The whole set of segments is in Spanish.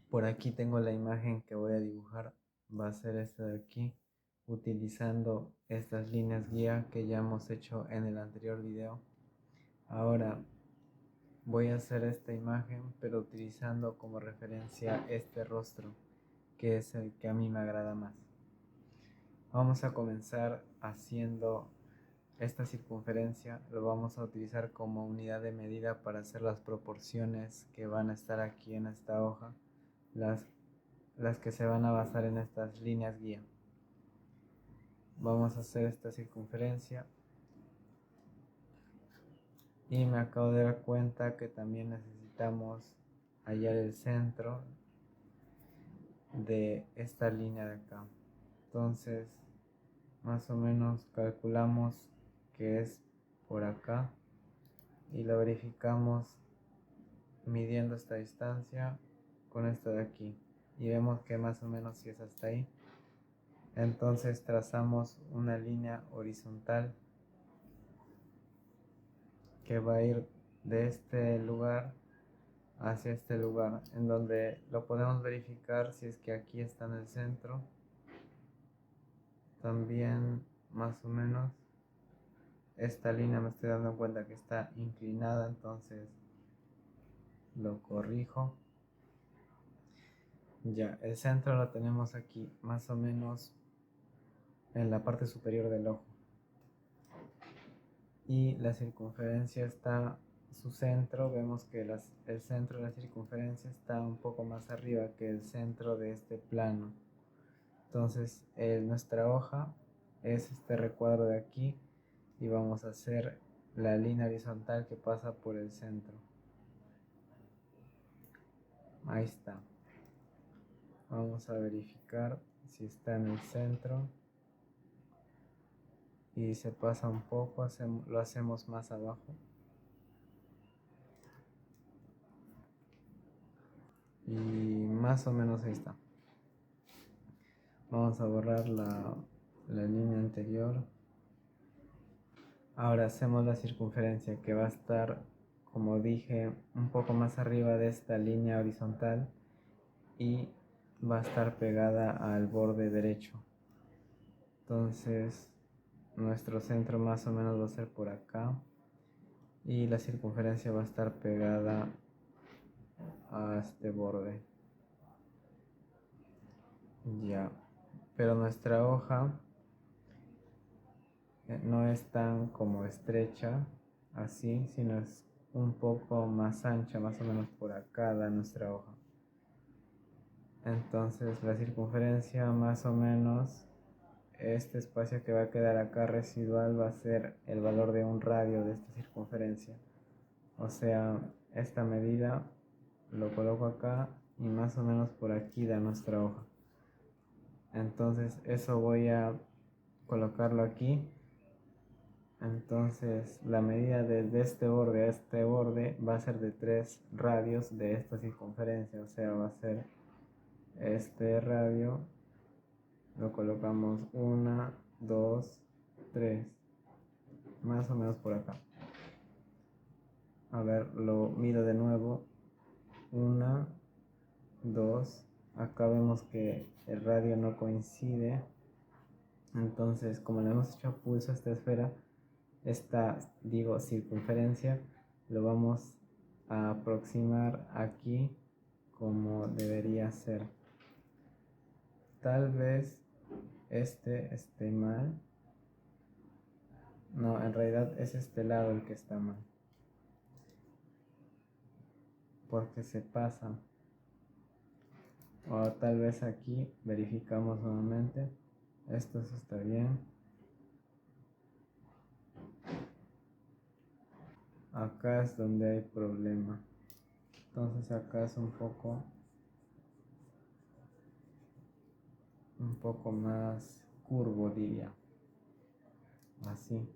Por aquí tengo la imagen que voy a dibujar. Va a ser esta de aquí, utilizando estas líneas guía que ya hemos hecho en el anterior video. Ahora voy a hacer esta imagen, pero utilizando como referencia este rostro, que es el que a mí me agrada más. Vamos a comenzar haciendo esta circunferencia. Lo vamos a utilizar como unidad de medida para hacer las proporciones que van a estar aquí en esta hoja, las que se van a basar en estas líneas guía. Vamos a hacer esta circunferencia y me acabo de dar cuenta que también necesitamos hallar el centro de esta línea de acá. Entonces más o menos calculamos que es por acá y lo verificamos midiendo esta distancia con esta de aquí y vemos que más o menos si es hasta ahí. Entonces trazamos una línea horizontal que va a ir de este lugar hacia este lugar, en donde lo podemos verificar si es que aquí está en el centro. También más o menos esta línea me estoy dando cuenta que está inclinada, entonces lo corrijo. Ya, el centro lo tenemos aquí, más o menos en la parte superior del ojo. Y la circunferencia está, su centro, vemos que el centro de la circunferencia está un poco más arriba que el centro de este plano. Entonces nuestra hoja es este recuadro de aquí y vamos a hacer la línea horizontal que pasa por el centro. Ahí está. Vamos a verificar si está en el centro y se pasa un poco, lo hacemos más abajo. Y más o menos ahí está. Vamos a borrar la línea anterior. Ahora hacemos la circunferencia que va a estar, como dije, un poco más arriba de esta línea horizontal y va a estar pegada al borde derecho. Entonces nuestro centro más o menos va a ser por acá y la circunferencia va a estar pegada a este borde. Ya, pero nuestra hoja no es tan como estrecha así, sino es un poco más ancha, más o menos por acá da nuestra hoja. Entonces la circunferencia más o menos, este espacio que va a quedar acá residual va a ser el valor de un radio de esta circunferencia. O sea, esta medida lo coloco acá y más o menos por aquí da nuestra hoja. Entonces eso voy a colocarlo aquí. Entonces la medida desde este borde a este borde va a ser de 3 radios de esta circunferencia. O sea, va a ser este radio. Lo colocamos 1, 2, 3. Más o menos por acá. A ver, lo mido de nuevo. 1, 2. Acá vemos que el radio no coincide. Entonces, como le hemos hecho pulso a esta esfera, esta, circunferencia, lo vamos a aproximar aquí como debería ser. Tal vez este esté mal. No, en realidad es este lado el que está mal, porque se pasa. O tal vez aquí verificamos nuevamente. Esto está bien. Acá es donde hay problema. Entonces acá es un poco más curvo, diría. Así.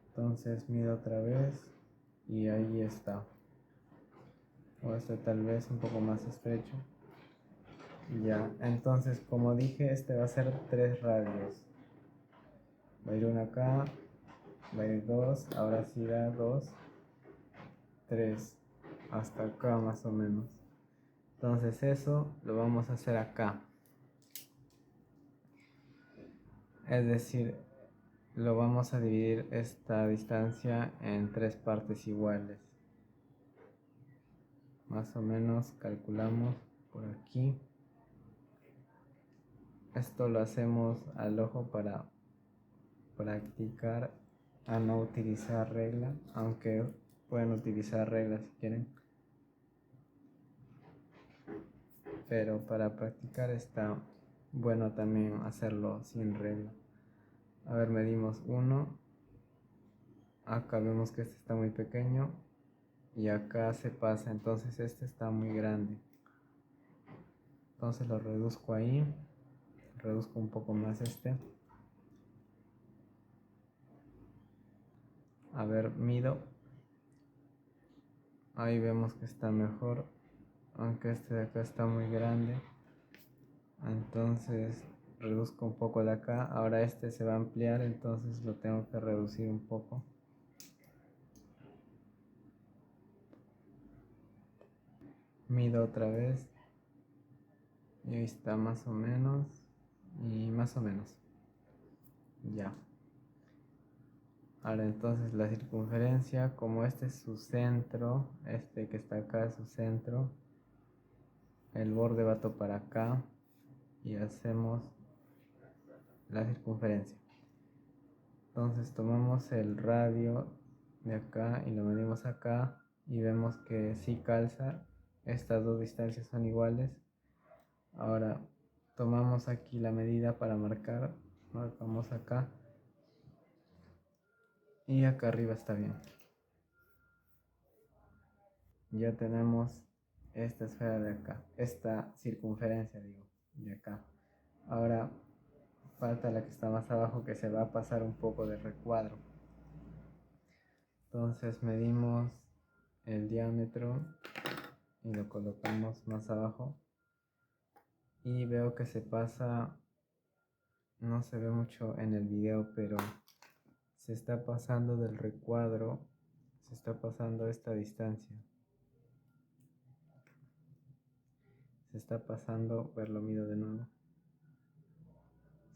Entonces mido otra vez y ahí está. O este tal vez un poco más estrecho. Ya, entonces como dije, este va a ser 3 radios. Va a ir uno acá, va a ir 2, ahora sí da 2, 3, hasta acá más o menos. Entonces eso lo vamos a hacer acá. Es decir, lo vamos a dividir esta distancia en 3 partes iguales. Más o menos calculamos por aquí. Esto lo hacemos al ojo para practicar a no utilizar regla, aunque pueden utilizar reglas si quieren, pero para practicar está bueno también hacerlo sin regla. A ver, medimos 1, acá vemos que este está muy pequeño y acá se pasa, entonces este está muy grande, entonces lo reduzco ahí, reduzco un poco más este. A ver, mido, ahí vemos que está mejor, aunque este de acá está muy grande, entonces reduzco un poco de acá. Ahora este se va a ampliar, entonces lo tengo que reducir un poco. Mido otra vez y ahí está más o menos, y más o menos ya. Ahora entonces la circunferencia, como este es su centro, este que está acá es su centro, el borde va a topar acá y hacemos la circunferencia. Entonces tomamos el radio de acá y lo medimos acá y vemos que sí calza, estas dos distancias son iguales. Ahora tomamos aquí la medida para marcar, marcamos acá y acá arriba está bien. Ya tenemos esta esfera de acá, esta circunferencia digo, de acá. Ahora falta la que está más abajo, que se va a pasar un poco de recuadro. Entonces medimos el diámetro y lo colocamos más abajo y veo que se pasa, no se ve mucho en el video, pero se está pasando del recuadro, se está pasando esta distancia, se está pasando, ver lo mido de nuevo,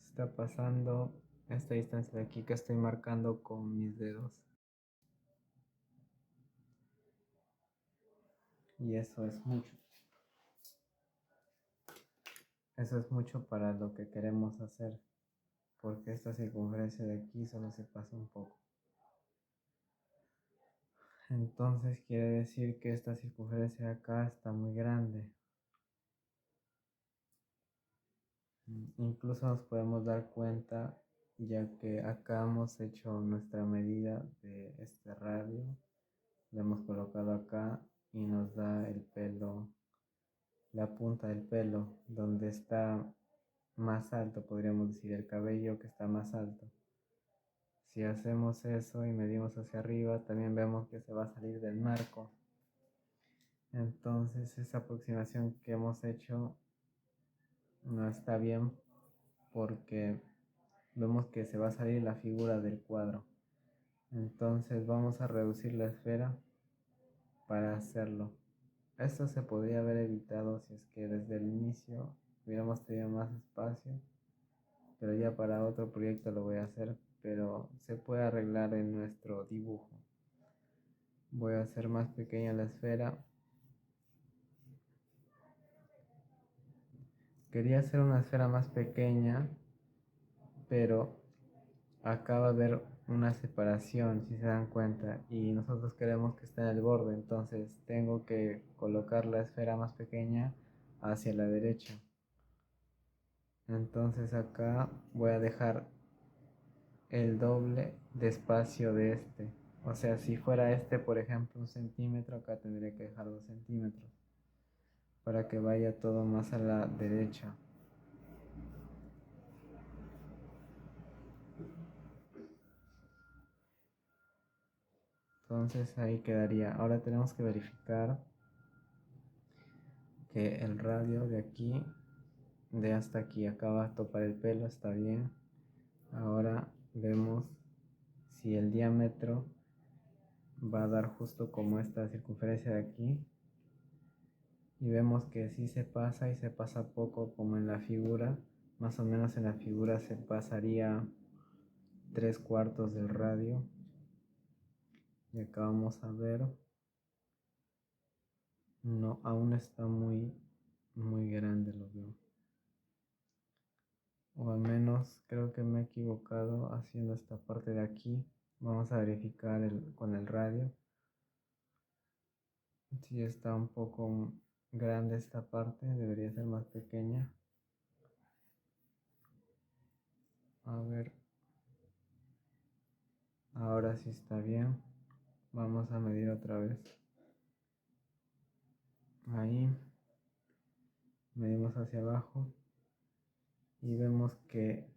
se está pasando esta distancia de aquí que estoy marcando con mis dedos. Y eso es mucho. Eso es mucho para lo que queremos hacer, porque esta circunferencia de aquí solo se pasa un poco. Entonces quiere decir que esta circunferencia de acá está muy grande. Incluso nos podemos dar cuenta, ya que acá hemos hecho nuestra medida de este radio, lo hemos colocado acá y nos da el pelo, la punta del pelo, donde está más alto, podríamos decir, el cabello que está más alto. Si hacemos eso y medimos hacia arriba, también vemos que se va a salir del marco. Entonces esa aproximación que hemos hecho no está bien, porque vemos que se va a salir la figura del cuadro. Entonces vamos a reducir la esfera para hacerlo. Esto se podría haber evitado si es que desde el inicio hubiéramos tenido más espacio, pero ya para otro proyecto lo voy a hacer, pero se puede arreglar en nuestro dibujo. Voy a hacer más pequeña la esfera. Quería hacer una esfera más pequeña, pero acá va a haber una separación, si se dan cuenta, y nosotros queremos que esté en el borde, entonces tengo que colocar la esfera más pequeña hacia la derecha. Entonces acá voy a dejar el doble de espacio de este. O sea, si fuera este, por ejemplo, 1 centímetro, acá tendría que dejar 2 centímetros para que vaya todo más a la derecha. Entonces ahí quedaría. Ahora tenemos que verificar que el radio de aquí, de hasta aquí, acá va a topar el pelo, está bien. Ahora vemos si el diámetro va a dar justo como esta circunferencia de aquí. y vemos que sí se pasa y se pasa poco como en la figura. Más o menos en la figura se pasaría 3/4 del radio. Y acá vamos a ver. No, aún está muy grande, lo veo. O al menos creo que me he equivocado haciendo esta parte de aquí. Vamos a verificar con el radio. Si está un poco grande esta parte, debería ser más pequeña. A ver, ahora sí está bien. Vamos a medir otra vez. Ahí, medimos hacia abajo y vemos que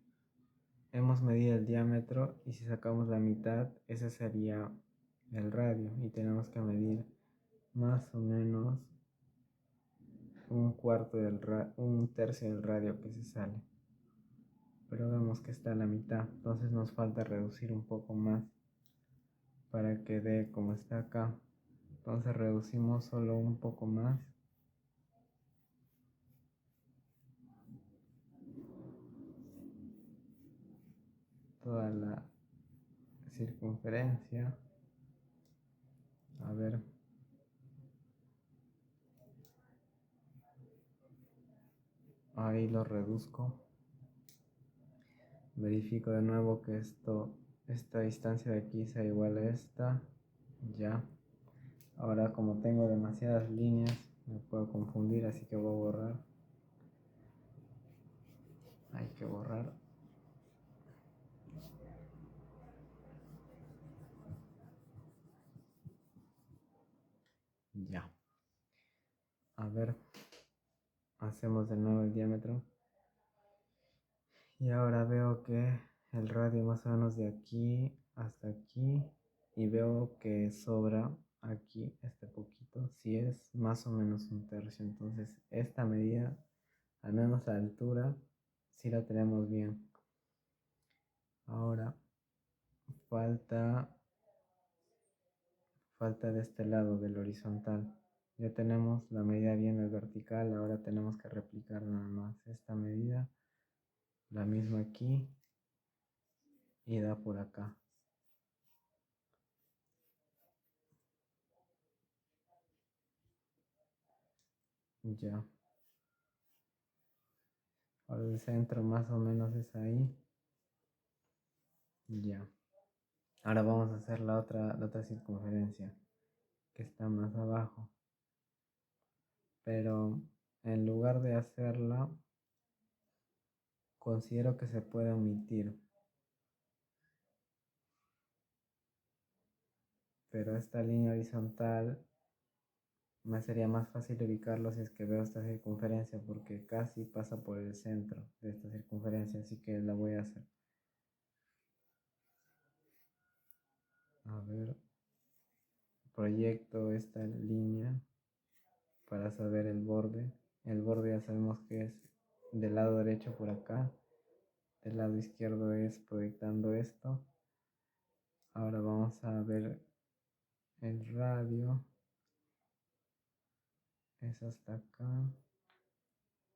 hemos medido el diámetro y si sacamos la mitad, ese sería el radio y tenemos que medir más o menos un tercio del radio que se sale. Pero vemos que está a la mitad, entonces nos falta reducir un poco más para que dé como está acá. Entonces reducimos solo un poco más. Toda la circunferencia. A ver. Ahí lo reduzco. Verifico de nuevo que esta distancia de aquí sea igual a esta. Ya. Ahora como tengo demasiadas líneas me puedo confundir, así que voy a borrar. Hay que borrar. Ya. A ver. Hacemos de nuevo el diámetro. Y ahora veo que el radio más o menos de aquí hasta aquí. Y veo que sobra aquí este poquito. Si es más o menos un tercio. Entonces esta medida, al menos la altura, sí la tenemos bien. Ahora falta de este lado del horizontal. Ya tenemos la medida bien del vertical. Ahora tenemos que replicar nada más esta medida. La misma aquí. Y da por acá. Ya. Ahora el centro más o menos es ahí. Ya. Ahora vamos a hacer la otra circunferencia que está más abajo. Pero en lugar de hacerla, considero que se puede omitir. Pero esta línea horizontal me sería más fácil ubicarlo si es que veo esta circunferencia porque casi pasa por el centro de esta circunferencia, así que la voy a hacer. A ver, proyecto esta línea para saber el borde. El borde ya sabemos que es del lado derecho por acá, del lado izquierdo es proyectando esto. Ahora vamos a ver el radio, es hasta acá.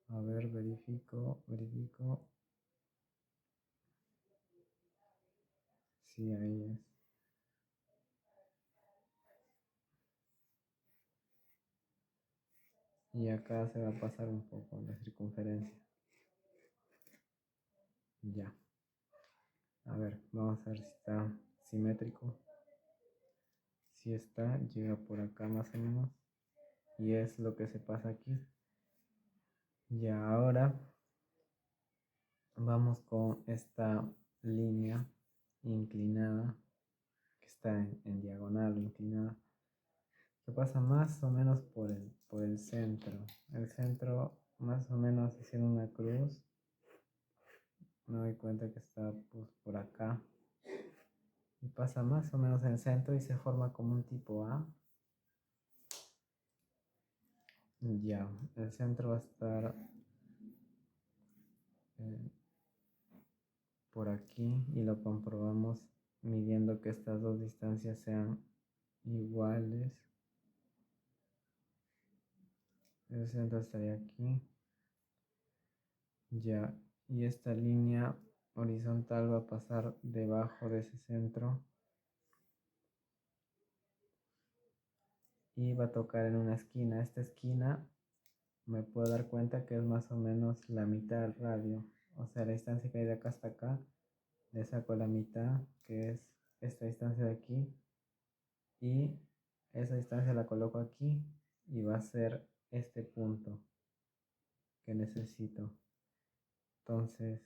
A ver, verifico. Sí, ahí es. Y acá se va a pasar un poco la circunferencia. Ya. A ver, vamos a ver si está simétrico. Si está, llega por acá más o menos. Y es lo que se pasa aquí. Y ahora vamos con esta línea inclinada, que está en diagonal o inclinada, que pasa más o menos por el centro. El centro más o menos haciendo una cruz. Me doy cuenta que está pues, por acá. Y pasa más o menos en el centro y se forma como un tipo A. Ya, el centro va a estar por aquí y lo comprobamos midiendo que estas dos distancias sean iguales. El centro estaría aquí. Ya, y esta línea horizontal va a pasar debajo de ese centro y va a tocar en una esquina. Esta esquina me puedo dar cuenta que es más o menos la mitad del radio. O sea, la distancia que hay de acá hasta acá, le saco la mitad, que es esta distancia de aquí, y esa distancia la coloco aquí y va a ser este punto que necesito. Entonces,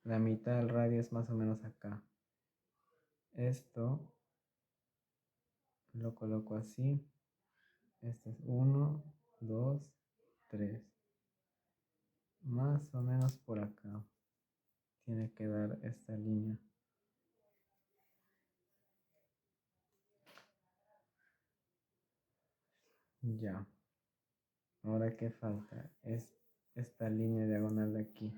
la mitad del radio es más o menos acá. Esto lo coloco así. Este es 1, 2, 3. Más o menos por acá tiene que dar esta línea. Ya. Ahora, ¿qué falta? Es esta línea diagonal de aquí.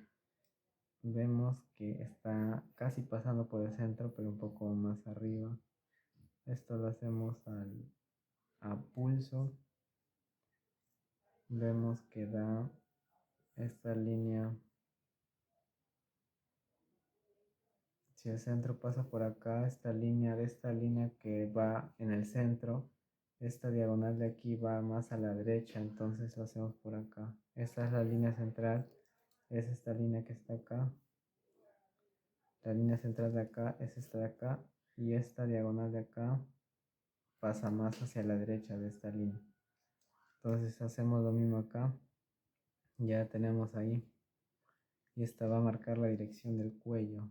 Vemos que está casi pasando por el centro, pero un poco más arriba. Esto lo hacemos a pulso. Vemos que da esta línea. Si el centro pasa por acá, esta línea que va en el centro, esta diagonal de aquí va más a la derecha, entonces lo hacemos por acá. Esta es la línea central, es esta línea que está acá. La línea central de acá es esta de acá y esta diagonal de acá pasa más hacia la derecha de esta línea. Entonces hacemos lo mismo acá, ya tenemos ahí. Y esta va a marcar la dirección del cuello.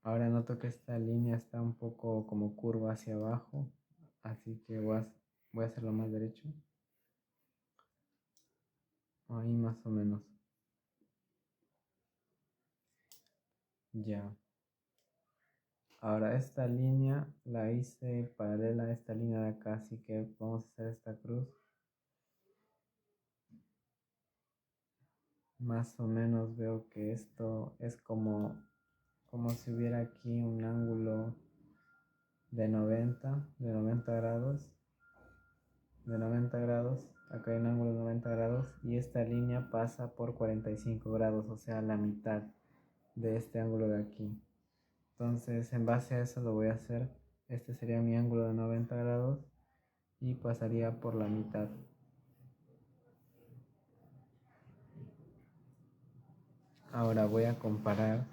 Ahora noto que esta línea está un poco como curva hacia abajo, así que voy a hacerlo más derecho. Ahí más o menos. Ya. Ahora esta línea la hice paralela a esta línea de acá, así que vamos a hacer esta cruz. Más o menos veo que esto es como si hubiera aquí un ángulo de 90 grados. De 90 grados, acá hay un ángulo de 90 grados y esta línea pasa por 45 grados, o sea, la mitad de este ángulo de aquí. Entonces, en base a eso lo voy a hacer. Este sería mi ángulo de 90 grados y pasaría por la mitad. Ahora voy a comparar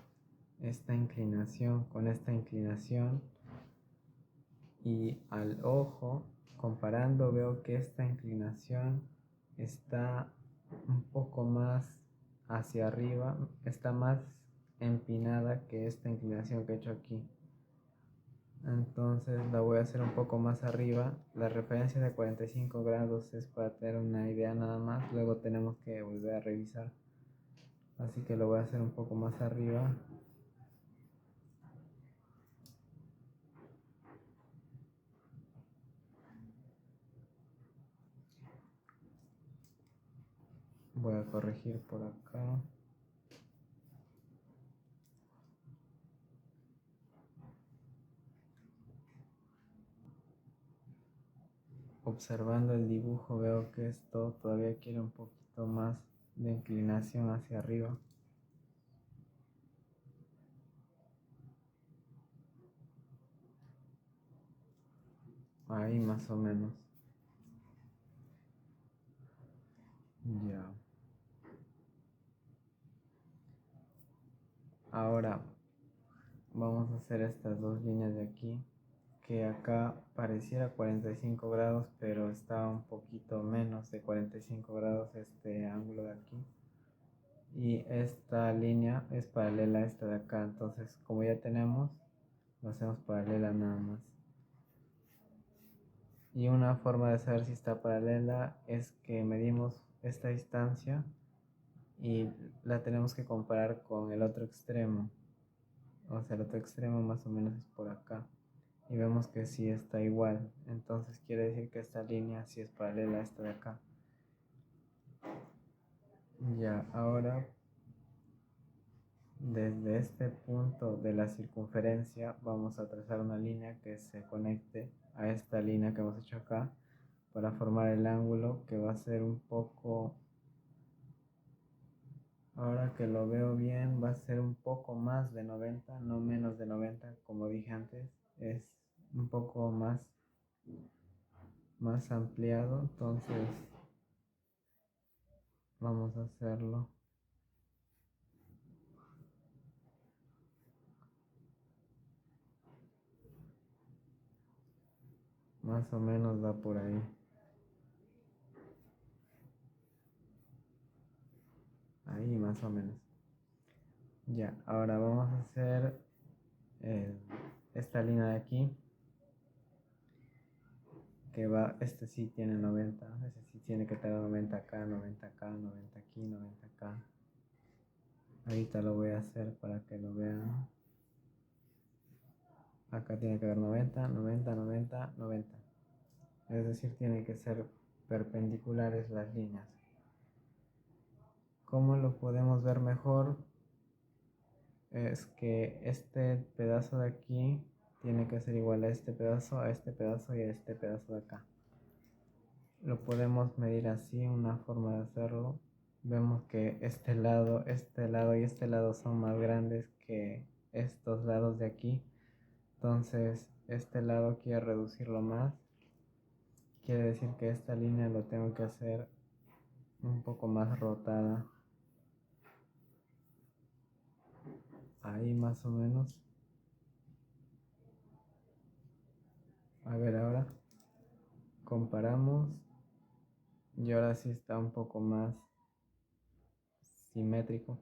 esta inclinación con esta inclinación y al ojo, comparando, veo que esta inclinación está un poco más hacia arriba, está más empinada que esta inclinación que he hecho aquí. Entonces la voy a hacer un poco más arriba. La referencia de 45 grados es para tener una idea nada más, luego tenemos que volver a revisar. Así que lo voy a hacer un poco más arriba. Voy a corregir por acá. Observando el dibujo veo que esto todavía quiere un poquito más de inclinación hacia arriba. Ahí más o menos. Ya. Ahora vamos a hacer estas dos líneas de aquí, que acá pareciera 45 grados, pero está un poquito menos de 45 grados este ángulo de aquí. Y esta línea es paralela a esta de acá, entonces como ya tenemos, lo hacemos paralela nada más. Y una forma de saber si está paralela es que medimos esta distancia y la tenemos que comparar con el otro extremo. O sea, el otro extremo más o menos es por acá. Y vemos que sí está igual. Entonces quiere decir que esta línea sí es paralela a esta de acá. Ya, ahora desde este punto de la circunferencia vamos a trazar una línea que se conecte a esta línea que hemos hecho acá para formar el ángulo que va a ser un poco, ahora que lo veo bien, va a ser un poco más de 90, no menos de 90, como dije antes, es un poco más ampliado, entonces vamos a hacerlo. Más o menos va por ahí. Ahí más o menos. Ya, ahora vamos a hacer esta línea de aquí. Que va, este sí tiene 90, este sí tiene que tener 90 acá, 90 acá, 90 aquí, 90 acá. Ahorita lo voy a hacer para que lo vean. Acá tiene que haber 90, 90, 90, 90. Es decir, tienen que ser perpendiculares las líneas. ¿Cómo lo podemos ver mejor? Es que este pedazo de aquí tiene que ser igual a este pedazo y a este pedazo de acá. Lo podemos medir así, una forma de hacerlo. Vemos que este lado y este lado son más grandes que estos lados de aquí. Entonces, este lado quiero reducirlo más. Quiere decir que esta línea lo tengo que hacer un poco más rotada. Ahí más o menos. A ver ahora. Comparamos. Y ahora sí está un poco más simétrico.